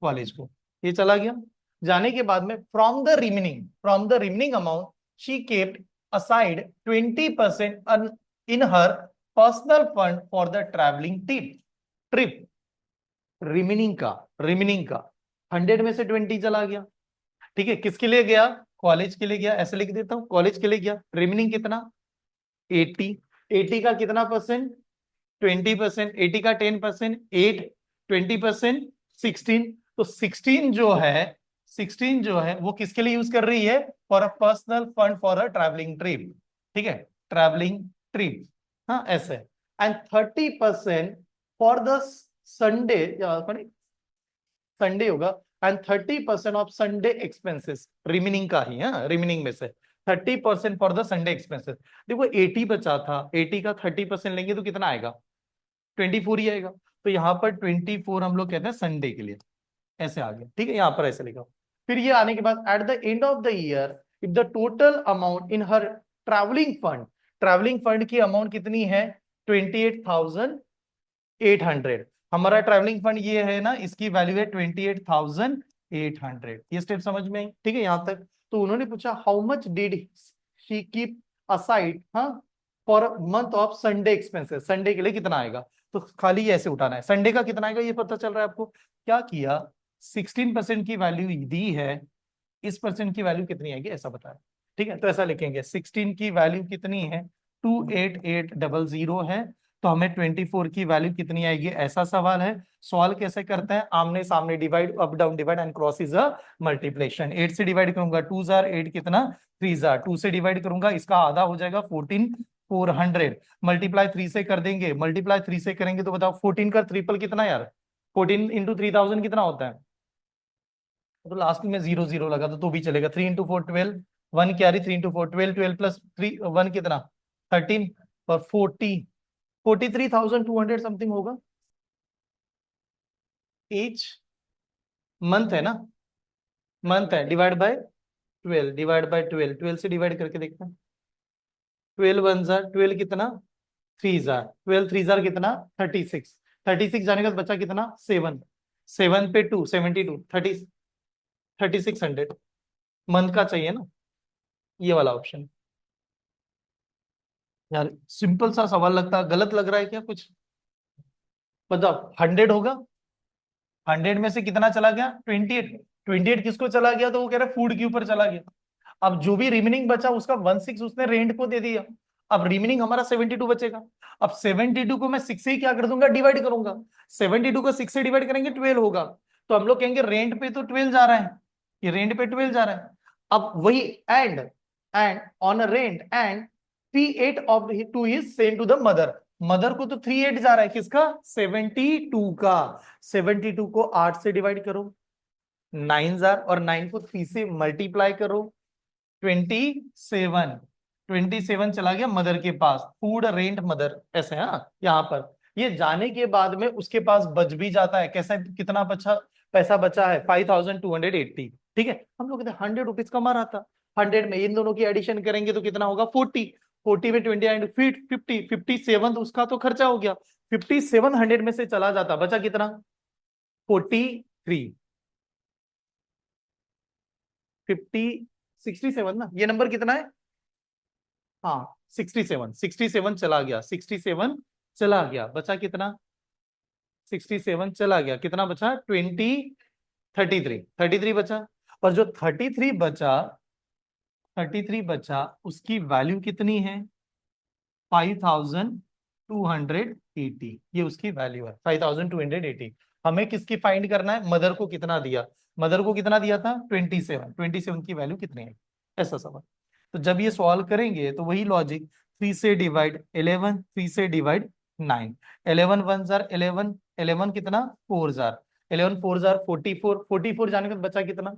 कॉलेज को। ये चला गया। जाने के बाद में from the remaining amount she kept aside 20% in her personal fund for the travelling trip. Remaining का 100 में से 20 चला गया। ठीक है, किसके लिए गया? कॉलेज के लिए गया। ऐसे लिख देता हूं, कॉलेज के लिए गया। रिमेनिंग कितना? 80। 80 का कितना परसेंट? 20%। 80 का 10%, 8। 20%, 16। तो 16 जो है वो किसके लिए यूज कर रही है? For a personal fund for a travelling trip. ठीक है, ट्रैवलिंग ट्रिप। हाँ, ऐसे। And 30% for the Sunday, Sunday होगा। And 30% of Sunday expenses, remaining का ही, हाँ, रिमेनिंग में से 30% फॉर द संडे एक्सपेंसेस। देखो 80 बचा था, 80 का 30% लेंगे तो कितना आएगा? 24 ही आएगा। तो यहाँ पर 24 हम लोग कहते हैं संडे के लिए। ऐसे आ गया। ठीक है, यहाँ पर ऐसे लिखा। फिर ये आने के बाद at the end of the year, if the total amount in her travelling fund की अमाउंट कितनी है? 28,800। हमारा ट्रैवलिंग फंड ये है ना, इसकी वैल्यू है 28,800। ये स्टेप समझ में आई? ठीक है, यहां तक। तो उन्होंने पूछा how much did she keep aside, हाँ, for month of Sunday expenses. Sunday के लिए कितना आएगा? तो खाली ऐसे उठाना है। संडे का कितना आएगा ये पता चल रहा है आपको। क्या किया? 16% की वैल्यू दी है, इस परसेंट की वैल्यू कितनी आएगी ऐसा बताया। ठीक है, तो ऐसा लिखेंगे 16 की वैल्यू कितनी है? 28800 है। तो हमें 24 की वैल्यू कितनी आएगी ऐसा सवाल है। सॉल्व कैसे करते हैं? आमने सामने divide, up down divide and cross is a multiplication. 8 से डिवाइड करूंगा 2 जार 8 कितना? 3 जार। 2 से डिवाइड करूंगा, इसका आधा हो जाएगा 14,400। मल्टीप्लाई 3 से कर देंगे, मल्टीप्लाई 3 से करेंगे तो बताओ 14 का ट्रिपल कितना यार? 14 इंटू 3000 कितना होता है? तो लास्ट में 0 0 लगा तो भी चलेगा। 3 इंटू 4 12, 1 कैरी। 3 इंटू 4 12, 12 प्लस 3 1 कितना? 13। और 43,200 समथिंग होगा। एच मंथ है ना, मंथ है। डिवाइड बाय 12, डिवाइड बाय 12, 12 से डिवाइड करके देखते हैं। 12 1 जार 12 कितना? 3 जार। 12 3 जार कितना? 36। 36 जाने का बचा कितना? 7। 7 पे 2 72, 3600 मंथ का चाहिए ना, ये वाला ऑप्शन। यार सिंपल सा सवाल लगता, गलत लग रहा है क्या कुछ? बताओ 100 होगा, 100 में से कितना चला गया? 28। 28 किसको चला गया? तो वो कह रहा है फूड के ऊपर चला गया। अब जो भी रिमेनिंग बचा उसका 16 उसने रेंट को दे दिया। अब रिमेनिंग हमारा 72 बचेगा। अब 72 को मैं 6 से ही क्या कर दूंगा? डिवाइड करूंगा। 72 को 6 से डिवाइड करेंगे 12 होगा। तो हम लोग कहेंगे रेंट पे तो 12 जा रहा है, ये रेंट पे 12 जा रहा है। अब वही and on a rent and 38 of two is send to the mother. Mother को तो 38 जा रहा है, किसका? 72 का। 72 को 8 से डिवाइड करो, 9 जार, और 9 को 3 से मल्टीप्लाई करो, 27। 27 चला गया मदर के पास, फूड रेंट मदर, ऐसे है ना। यहाँ पर ये जाने के बाद में उसके पास बच भी जाता है, कैसा, कितना बचा, पैसा बचा है 5280। ठीक है, हम लोग 100 रुपीज कमा रहा था। 100 में इन दोनों की एडिशन करेंगे तो कितना होगा? 40। 40 में 20 एंड फीट 50, 57 उसका तो खर्चा हो गया। 57 100 में से चला जाता, बचा कितना? 43। 50, 67 ना, ये नंबर कितना है? हाँ 67। 67 चला गया, 67 चला गया, बचा कितना? 67 चला गया, कितना बचा? 33 बचा। और जो 33 बचा उसकी वैल्यू कितनी है? 5280, ये उसकी वैल्यू है 5280। हमें किसकी फाइंड करना है? मदर को कितना दिया? मदर को कितना दिया था? 27। 27 की वैल्यू कितनी है, ऐसा सवाल। तो जब ये सॉल्व करेंगे तो वही लॉजिक, 3 से डिवाइड 11, 3 से डिवाइड 9, 11 1 जार 11, 11 कितना? 4 जार, 11 4 जार 44, 44 जाने के बाद बचा कितना?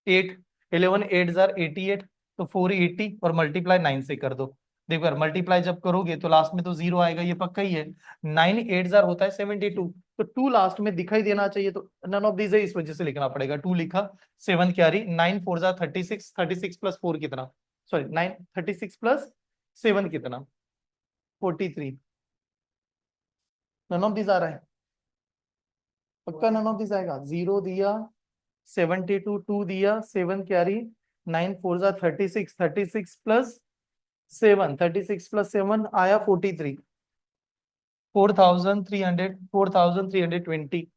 8, 11 8 जार 88, तो 480 और मल्टीप्लाई 9 से कर दो। देखो यार, मल्टीप्लाई जब करोगे तो लास्ट में तो जीरो आएगा, ये पक्का ही है। 9 8 जार होता है 72, तो 2 लास्ट में दिखाई देना चाहिए, तो नन ऑफ दीज है, इस वजह से लिखना पड़ेगा। 2 लिखा, 7 कैरी, 9 4 जार 36, 36 प्लस 4 कितना? सॉरी 9, 36 प्लस 7 कितना? 43। नन ऑफ दीज आ रहा है, पक्का नन ऑफ दीज आएगा। जीरो दिया, 72, 2 दिया, 7 कैरी, 9 4 जार 36, 36 प्लस 7, 36 प्लस 7 आया 43, 4300, 4320,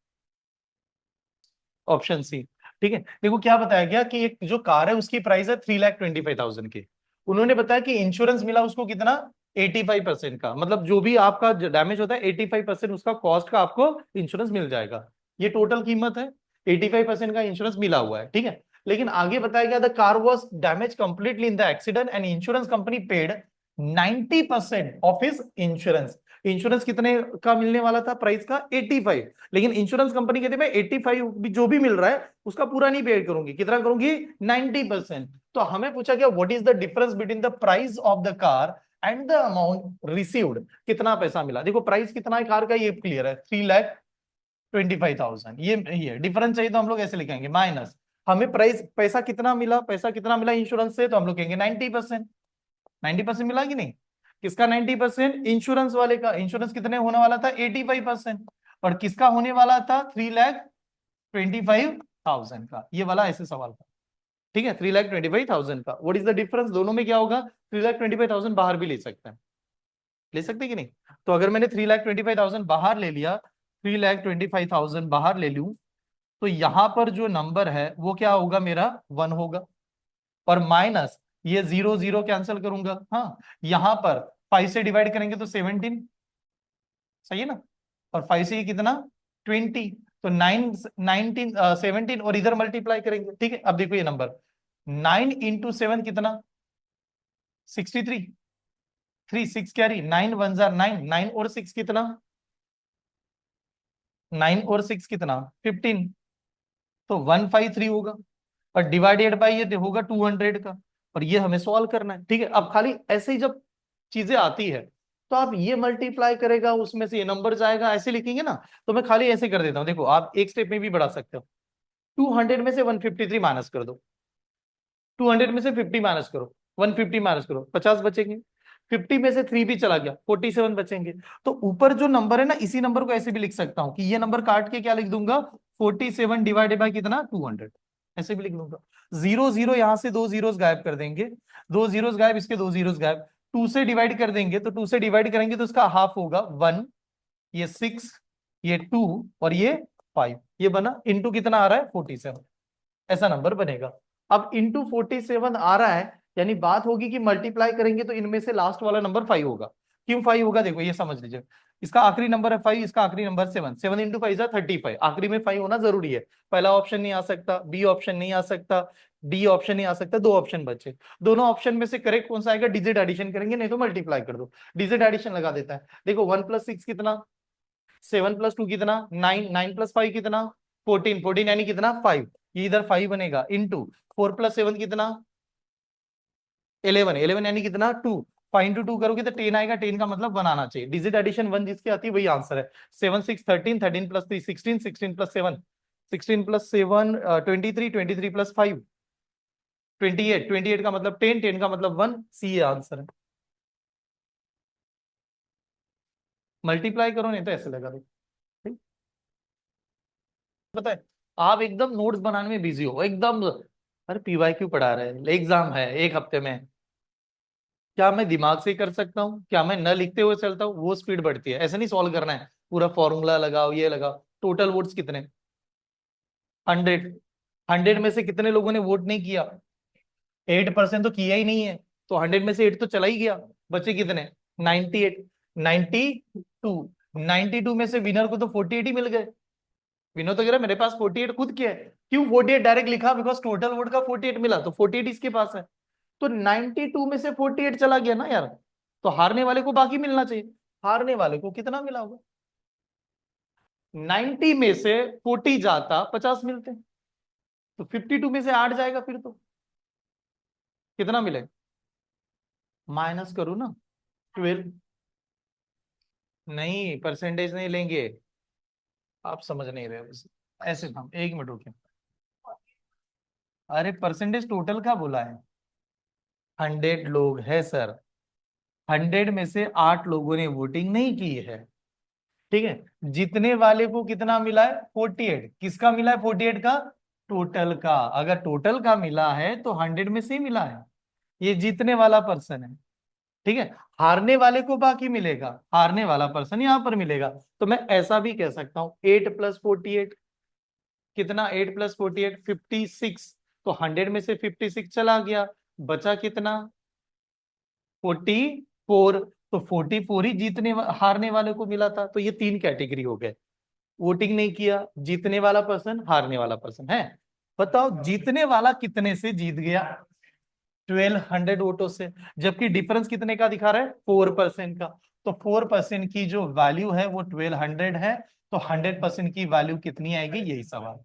ऑप्शन सी। ठीक है, देखो क्या बताया गया कि एक जो कार है उसकी प्राइस है 3,25,000 की। उन्होंने बताया कि इंश्योरेंस मिला उसको कितना? 85% का, मतलब जो भी आपका डैमेज होता है 85% उसका कॉस्ट का आपको इंश्योरेंस मिल जाएगा। ये टोटल कीमत है, 85% का इंश्योरेंस मिला हुआ है। ठीक है, लेकिन आगे बताया गया the car was damage completely in the accident and insurance company paid 90% of his insurance. Insurance कितने का मिलने वाला था प्राइस का? 85, लेकिन इंश्योरेंस कंपनी कहते हैं 85 भी जो भी मिल रहा है उसका पूरा नहीं पे करूंगी, कितना करूंगी? 90%। तो हमें पूछा गया what is the difference between the price of the car and the amount received, कितना पैसा मिला। देखो प्राइस कितना है कार का, ये क्लियर है, 3,25,000। ये डिफरेंस चाहिए तो हम लोग ऐसे लिखेंगे माइनस, हमें प्राइस पैसा कितना मिला, पैसा कितना मिला इंश्योरेंस से, तो हम लोग कहेंगे 90%। 90% मिला कि नहीं? किसका 90%? इंश्योरेंस वाले का। इंश्योरेंस कितने होने वाला था? 85%। और किसका होने वाला था? 3,25,000 का। ये वाला ऐसे सवाल था। ठीक है, 3,25,000 का। व्हाट इज द डिफरेंस दोनों में? क्या होगा? 3,25,000 बाहर भी ले सकते हैं, ले सकते कि नहीं? तो अगर मैंने 3,25,000 बाहर ले लिया, 3,25,000 बाहर ले लूं, तो यहां पर जो नंबर है वो क्या होगा? मेरा 1 होगा। और माइनस ये 0 0 कैंसिल करूंगा, हाँ। यहां पर 5 से डिवाइड करेंगे तो 17, सही है ना। और 5 से ये कितना? 20, तो 9 19 17, और इधर मल्टीप्लाई करेंगे। ठीक है, अब देखो ये नंबर 9 इंटू 7 कितना? 63, 3 6 कैरी, 9 1 जार 9, 9 और 6 कितना? 9 और 6 कितना? 15, तो 153 होगा। और डिवाइडेड बाय ये होगा 200 का। और ये हमें सॉल्व करना है। ठीक है, अब खाली ऐसे ही जब चीजें आती है तो आप ये मल्टीप्लाई करेगा उसमें से ये नंबर जाएगा, ऐसे लिखेंगे ना। तो मैं खाली ऐसे कर देता हूं, देखो आप एक स्टेप में भी बढ़ा सकते हो। 200 में से 153 माइनस कर दो, 200 में से 50 माइनस करो, 150 माइनस करो, 50 बचेंगे। 50 में से 3 भी चला गया, 47 बचेंगे। तो ऊपर जो नंबर है ना, इसी नंबर को ऐसे भी लिख सकता हूं कि ये नंबर काट के क्या लिख दूंगा? 47 डिवाइडेड बाय कितना? 200, ऐसे भी लिख दूंगा। 0 0 यहां से 2 जीरोस गायब कर देंगे, 2 जीरोस गायब, इसके 2 जीरोस गायब। 2 से डिवाइड कर देंगे, तो 2 से डिवाइड करेंगे तो इसका हाफ होगा 1, ये 6, ये 2 और ये 5, ये बना। इंटू कितना आ रहा है? 47, ऐसा नंबर बनेगा। अब इंटू 47 आ रहा है, यानी बात होगी कि मल्टीप्लाई करेंगे तो इनमें से लास्ट वाला नंबर 5 होगा। क्यों 5 होगा, देखो ये समझ लीजिए, इसका आखिरी नंबर है 5, इसका आखिरी नंबर 7, 7 इंटू 5 जा 35, आखिरी में 5 होना जरूरी है। पहला ऑप्शन नहीं आ सकता, बी ऑप्शन नहीं आ सकता, डी ऑप्शन नहीं आ सकता, दो ऑप्शन बचे। दोनों ऑप्शन में से करेक्ट कौन सा आएगा, डिजिट एडिशन करेंगे, नहीं तो मल्टीप्लाई कर दो। डिजिट एडिशन लगा देता है, देखो 1 + 6 कितना, 7 + 2 कितना 9, 9 + 5 कितना 14, 14 यानी कितना 5, ये इधर 5 बनेगा, इंटू 4 + 7 कितना 11, 11 यानी कितना 2, 5 × 2 करोगे तो 10 आएगा, 10 का मतलब 1 आना चाहिए। डिजिट एडिशन 1 जिसकी आती है वही आंसर है। 7 6 13, 13 + 3 16, 16 + 7 16 + 7 23, 23 + 5 28, 28 का मतलब 10, 10 का मतलब 1, सी आंसर है। मल्टीप्लाई करो नहीं तो ऐसे लगा दो, ठीक। पता है आप एकदम नोट्स बनाने में बिजी हो एकदम, अरे पीवाईक्यू पढ़ा रहे हैं, एग्जाम है एक हफ्ते में, क्या मैं दिमाग से कर सकता हूँ, क्या मैं न लिखते हुए चलता हूँ, वो स्पीड बढ़ती है, ऐसे नहीं सॉल्व करना है पूरा फॉर्मूला लगाओ ये लगाओ। टोटल वोट्स कितने, 100, 100 में से कितने लोगों ने वोट नहीं किया, 8% तो किया ही नहीं है, तो 100 में से 8 तो चला ही गया, बचे कितने 98, 92, 92 में से विनर को तो 48 ही मिल गए। विनोद तो कह रहा है मेरे पास 48 खुद के है, क्यों 48 डायरेक्ट लिखा, बिकॉज टोटल वोट का 48 मिला तो 48 इसके पास है, तो 92 में से 48 चला गया ना यार, तो हारने वाले को बाकी मिलना चाहिए, हारने वाले को कितना मिला होगा, 90 में से 40 जाता 50 मिलते, तो 52 में से 8 जाएगा, फिर तो कितना मिले, माइनस करो ना 12, नहीं परसेंटेज नहीं लेंगे, आप समझ नहीं रहे हो ऐसे हम 1 मिनट रुके, अरे परसेंटेज टोटल का बोला है, 100 लोग है सर, 100 में से 8 लोगों ने वोटिंग नहीं की है, ठीक है, जीतने वाले को कितना मिला है 48, किसका मिला है 48 का, टोटल का, अगर टोटल का मिला है तो 100 में से ही मिला है, ये जीतने वाला पर्सन है, ठीक है, हारने वाले को बाकी मिलेगा, हारने वाला पर्सन यहां पर मिलेगा, तो मैं ऐसा भी कह सकता हूं 8 + 48 कितना, 8 + 48 56, तो 100 में से 56 चला गया, बचा कितना 44, तो 44 ही हारने वाले को मिला था, तो ये 3 कैटेगरी हो गए, वोटिंग नहीं किया, जीतने वाला पर्सन, हारने वाला पर्सन है। बताओ जीतने वाला कितने से जीत गया, 1200 वोटों से, जबकि डिफरेंस कितने का दिखा रहा है 4% का, तो 4% की जो वैल्यू है वो 1200 है, तो 100% की वैल्यू कितनी आएगी, यही सवाल,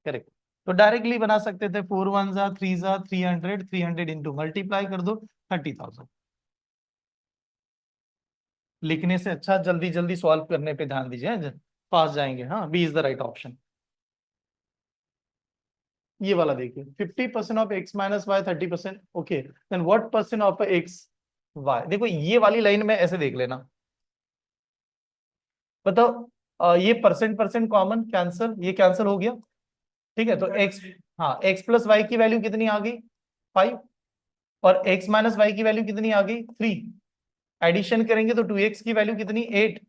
करेक्ट। तो डायरेक्टली बना सकते थे 4 1 जा 3 जा 300, 300 इंटू मल्टीप्लाई कर दो 30,000, लिखने से अच्छा जल्दी जल्दी सॉल्व करने पे ध्यान दीजिए, पास जाएंगे, हाँ b is the right option. ये वाला देखिए 50% of x - y 30%, okay then what percent of x y, देखो ये वाली लाइन में ऐसे देख लेना, बताओ ये परसेंट परसेंट कॉमन कैंसिल, ये कैंसिल हो गया, ठीक है, तो x, हाँ x + y की वैल्यू कितनी आ गई 5, और x - y की वैल्यू कितनी आ गई 3, एडिशन करेंगे तो 2x की वैल्यू कितनी 8,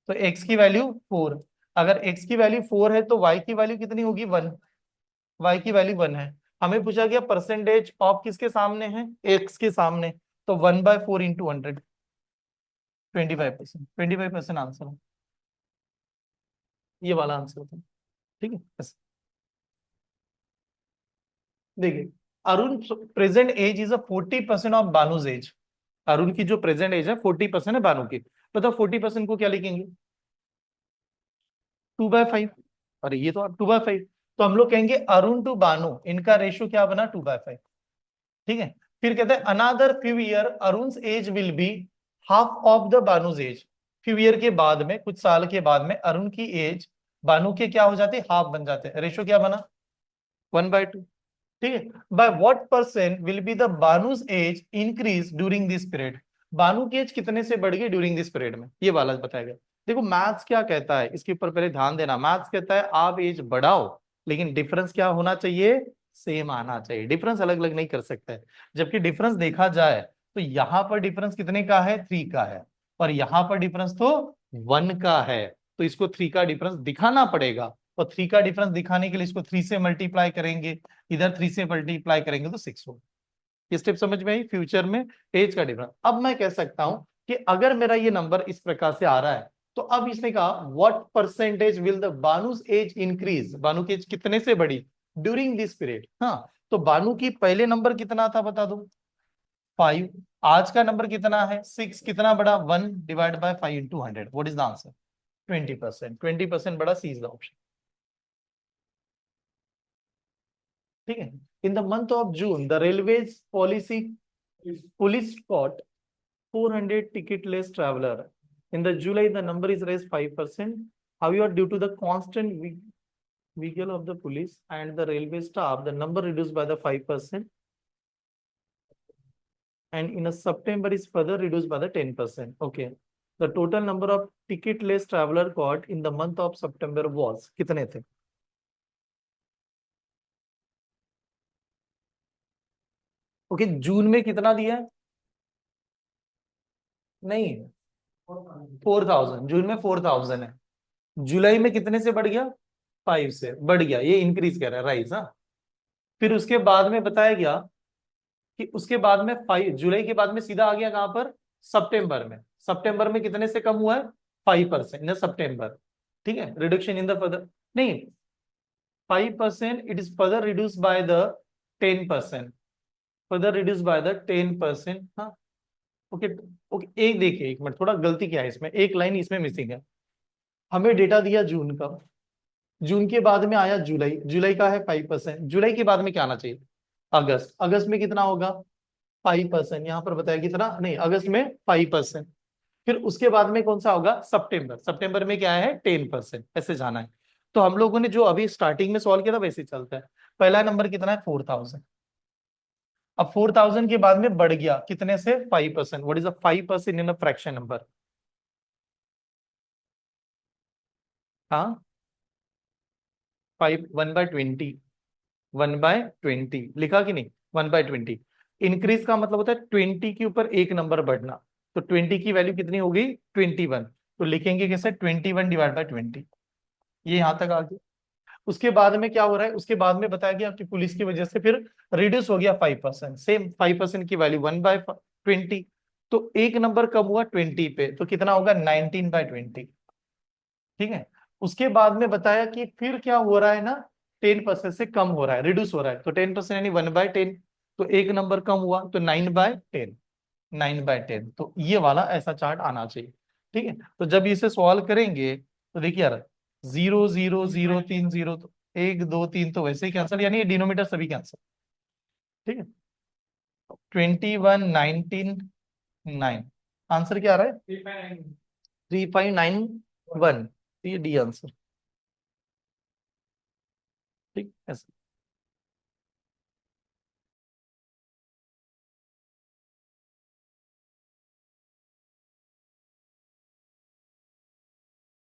तो x की वैल्यू 4, अगर x की वैल्यू 4 है तो y की वैल्यू कितनी होगी 1, y की वैल्यू 1 है, हमें पूछा गया परसेंटेज ऑफ किसके सामने है, x के सामने, तो 1/4 इंटू 100, 25%, 25% आंसर है, ये वाला आंसर था, ठीक है बस। देखिए Arun present age is 40% of Banu's age, Arun की जो प्रेजेंट एज है 40% है बानु की, बताओ 40% को क्या लिखेंगे 2/5, अरे ये तो आप 2/5, तो हम लोग कहेंगे अरुण टू बानु इनका रेशियो क्या बना 2/5, ठीक है, फिर कहते हैं another few year Arun age will be half of the Banu's age, few year के बाद में, कुछ साल के बाद में अरुण की एज बानु के क्या हो जाते हैं हाफ बन जाते हैं, रेशियो क्या बना 1/2, ठीक है, by what percent will be the Banu's age increase during this period, Banu की एज कितने से बढ़ गई ड्यूरिंग दिस पीरियड में, ये वाला बताएगा। देखो मैथ्स क्या कहता है, इसके ऊपर पहले ध्यान देना, मैथ्स कहता है आप एज बढ़ाओ लेकिन डिफरेंस क्या होना चाहिए, सेम आना चाहिए, डिफरेंस अलग अलग नहीं कर सकता है, जबकि डिफरेंस देखा जाए तो यहां पर डिफरेंस कितने का है 3 का है, और यहां पर डिफरेंस तो 1 का है, तो इसको 3 का डिफरेंस दिखाना पड़ेगा, और 3 का डिफरेंस दिखाने के लिए इसको 3 से मल्टीप्लाई करेंगे, इधर 3 से मल्टीप्लाई करेंगे तो 6 होगा, ये स्टेप समझ में आई? फ्यूचर में एज का डिफरेंस। अब मैं कह सकता हूं कि अगर मेरा ये नंबर इस प्रकार से आ रहा है, तो अब इसने कहा what percentage will the Banu's age increase, Banu की एज कितने से बढ़ी ड्यूरिंग दिस पीरियड। हाँ, तो बानू की पहले नंबर कितना था बता दो, 5। आज का नंबर कितना है 6, कितना बड़ा 1 divide by 5 into 100, what is the answer? 20%। 20% बड़ा, सी इज द ऑप्शन। ठीक है। In the month of June the railways policy police caught 400 ticketless traveler. In the July, the number is raised 5%. However, due to the constant vigil of the police and the railway staff, the number reduced by the 5%. And in a September is further reduced by the 10%. Okay. The total number of ticketless traveler caught in the month of September was कितने थे? Okay, जून में कितना दिया है? नहीं, 4000। जून में 4000 है। जुलाई में कितने से बढ़ गया? 5 से बढ़ गया, ये इंक्रीज कर रहा है, राइज। हाँ, फिर उसके बाद में बताया गया कि उसके बाद में 5 जुलाई के बाद में सीधा आ गया कहां पर? सितंबर में। सितंबर में कितने से कम हुआ है? 5% इन सितंबर। ठीक है, रिडक्शन इन द फर्दर, नहीं, 5%, it is further reduce by the 10%, further reduce by the 10%। हाँ, ओके। ओके, एक देखिए, एक मिनट, थोड़ा गलती क्या है इसमें, एक लाइन इसमें मिसिंग है। हमें डेटा दिया जून का, जून के बाद में आया जुलाई, जुलाई का है 5%, जुलाई के बाद में क्या आना चाहिए? अगस्त, अगस्त में कितना होगा? 5%। यहाँ पर बताया कितना, नहीं, अगस्त में 5%। फिर उसके बाद में कौन सा होगा? सितंबर, सितंबर में क्या है? 10%, ऐसे जाना है। तो हम लोगों ने जो अभी स्टार्टिंग में सॉल्व किया था वैसे ही चलता है। पहला नंबर कितना है? 4000। अब 4000 के बाद में बढ़ गया कितने से? 5%। What is the 5% in a fraction number? हाँ, 5, 1/20, 1/20 लिखा कि नहीं? 1/20। इंक्रीज का मतलब होता है 20 के ऊपर एक नंबर बढ़ना। तो 20 की वैल्यू कितनी होगी? 21। तो लिखेंगे कैसे? 21 डिवाइड बाय 20। ये यहां तक आ गया। उसके बाद में क्या हो रहा है? उसके बाद में बताया गया कि पुलिस की वजह से फिर रिड्यूस हो गया 5%, सेम 5% की वैल्यू 1/20। तो एक नंबर कम हुआ 20 पे, तो कितना होगा? 19/20। ठीक है। उसके बाद में बताया कि फिर क्या हो रहा है ना, 10% से कम हो रहा है, रिड्यूस हो रहा है, तो 10% यानी 1/10। तो एक नंबर कम हुआ तो 9/10, 9/10। तो ये वाला ऐसा चार्ट आना चाहिए। ठीक है। तो जब इसे सॉल्व करेंगे तो देखिए यार, 0 0 0 3 0, तो 1 2 3 तो वैसे ही कैंसिल, यानी डिनोमीटर सभी कैंसिल। ठीक है। 21 19 9, आंसर क्या आ रहा है? 3591। ये डी आंसर। ठीक, ऐसा।